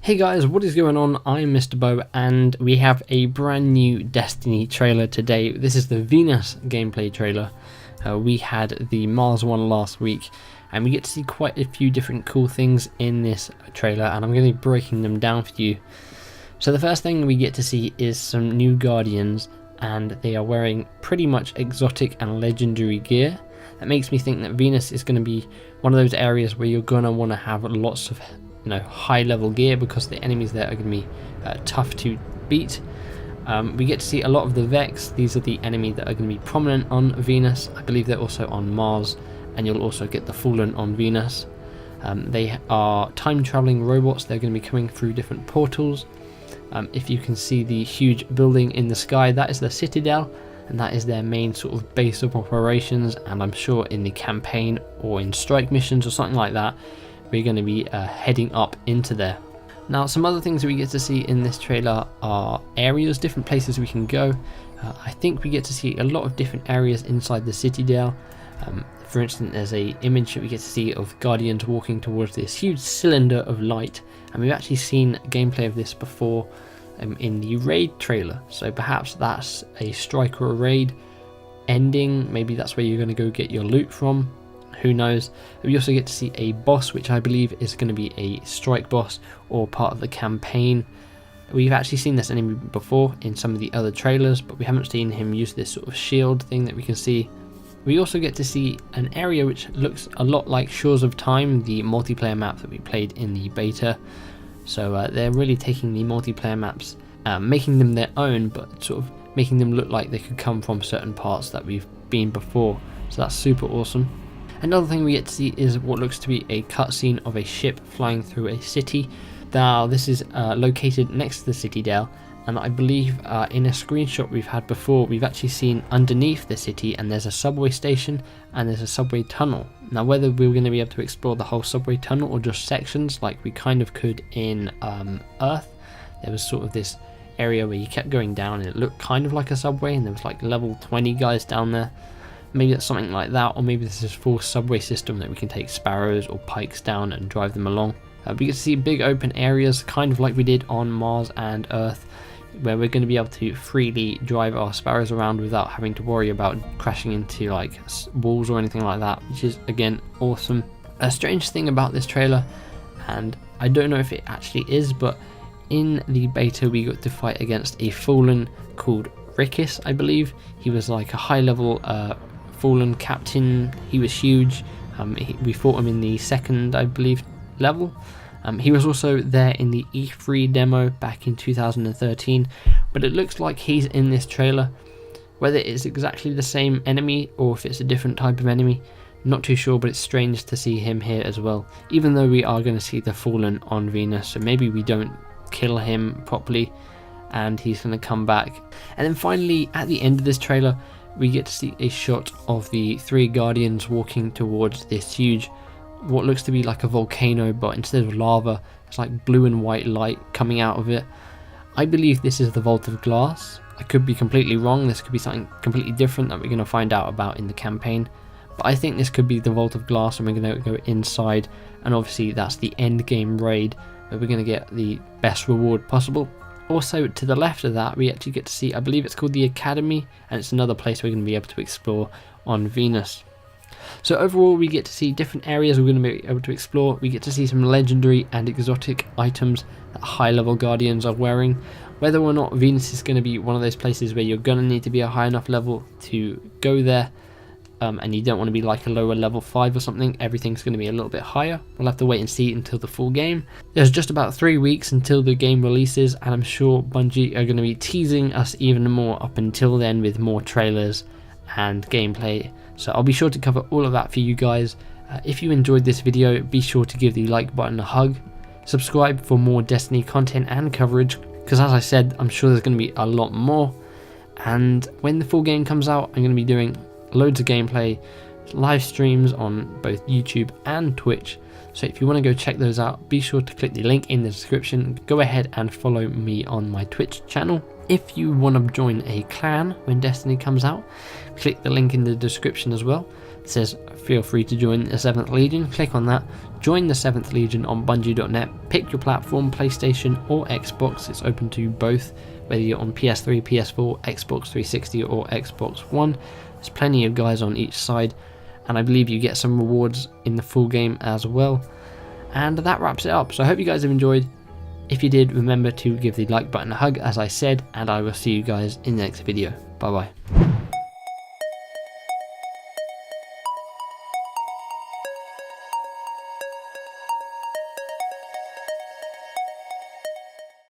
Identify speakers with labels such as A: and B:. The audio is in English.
A: Hey guys, what is going on? I'm MisterBo and we have a brand new Destiny trailer today. This is the Venus gameplay trailer. We had the Mars one last week and we get to see quite a few different cool things in this trailer, and I'm going to be breaking them down for you. So the first thing we get to see is some new Guardians, and they are wearing pretty much exotic and legendary gear. That makes me think that Venus is going to be one of those areas where you're going to want to have lots of high level gear, because the enemies there are going to be tough to beat. We get to see a lot of the Vex. These are the enemy that are going to be prominent on Venus. I believe they're also on Mars, and you'll also get the Fallen on Venus. They are time traveling robots. They're going to be coming through different portals. If you can see the huge building in the sky, that is the Citadel, and that is their main sort of base of operations. And I'm sure in the campaign or in strike missions or something like that, we're going to be heading up into there. Now, some other things that we get to see in this trailer are areas, different places we can go. I think we get to see a lot of different areas inside the Citadel. For instance, there's a image that we get to see of Guardians walking towards this huge cylinder of light, and we've actually seen gameplay of this before in the raid trailer. So perhaps that's a strike or a raid ending. Maybe that's where you're going to go get your loot from. Who knows? We also get to see a boss, which I believe is going to be a strike boss or part of the campaign. We've actually seen this enemy before in some of the other trailers, but we haven't seen him use this sort of shield thing that we can see. We also get to see an area which looks a lot like Shores of Time, the multiplayer map that we played in the beta. So they're really taking the multiplayer maps, making them their own, but sort of making them look like they could come from certain parts that we've been before. So that's super awesome. Another thing we get to see is what looks to be a cutscene of a ship flying through a city. Now, this is located next to the Citadel, and I believe in a screenshot we've had before, we've actually seen underneath the city, and there's a subway station and there's a subway tunnel. Now, whether we're going to be able to explore the whole subway tunnel or just sections like we kind of could in Earth, there was sort of this area where you kept going down and it looked kind of like a subway, and there was like level 20 guys down there. Maybe that's something like that, or maybe this is a full subway system that we can take sparrows or pikes down and drive them along. We get to see big open areas, kind of like we did on Mars and Earth, where we're going to be able to freely drive our sparrows around without having to worry about crashing into like walls or anything like that, which is again awesome. A strange thing about this trailer, and I don't know if it actually is, but in the beta we got to fight against a Fallen called Rickis, I believe. He was like a high level Fallen captain. He was huge. We fought him in the second, I believe, level. He was also there in the E3 demo back in 2013, but it looks like he's in this trailer. Whether it's exactly the same enemy or if it's a different type of enemy, not too sure, but it's strange to see him here as well, even though we are going to see the Fallen on Venus, so maybe we don't kill him properly and he's going to come back. And then finally, at the end of this trailer, we get to see a shot of the 3 Guardians walking towards this huge, what looks to be like a volcano, but instead of lava, it's like blue and white light coming out of it. I believe this is the Vault of Glass. I could be completely wrong. This could be something completely different that we're going to find out about in the campaign. But I think this could be the Vault of Glass, and we're going to go inside, and obviously that's the end game raid where we're going to get the best reward possible. Also, to the left of that, we actually get to see, I believe it's called the Academy, and it's another place we're going to be able to explore on Venus. So overall, we get to see different areas we're going to be able to explore. We get to see some legendary and exotic items that high-level Guardians are wearing. Whether or not Venus is going to be one of those places where you're going to need to be a high enough level to go there, and you don't want to be like a lower level 5 or something, everything's going to be a little bit higher. We'll have to wait and see until the full game. There's just about 3 weeks until the game releases, and I'm sure Bungie are going to be teasing us even more up until then with more trailers and gameplay. So I'll be sure to cover all of that for you guys. If you enjoyed this video, be sure to give the like button a hug. Subscribe for more Destiny content and coverage, because as I said, I'm sure there's going to be a lot more. And when the full game comes out, I'm going to be doing loads of gameplay, live streams on both YouTube and Twitch. So if you want to go check those out, be sure to click the link in the description. Go ahead and follow me on my Twitch channel. If you want to join a clan when Destiny comes out, click the link in the description as well. It says feel free to join the 7th Legion. Click on that, join the 7th Legion on Bungie.net, pick your platform, PlayStation or Xbox. It's open to both, whether you're on PS3, PS4, Xbox 360 or Xbox One. There's plenty of guys on each side, and I believe you get some rewards in the full game as well. And that wraps it up. So I hope you guys have enjoyed. If you did, remember to give the like button a hug as I said, and I will see you guys in the next video. Bye bye.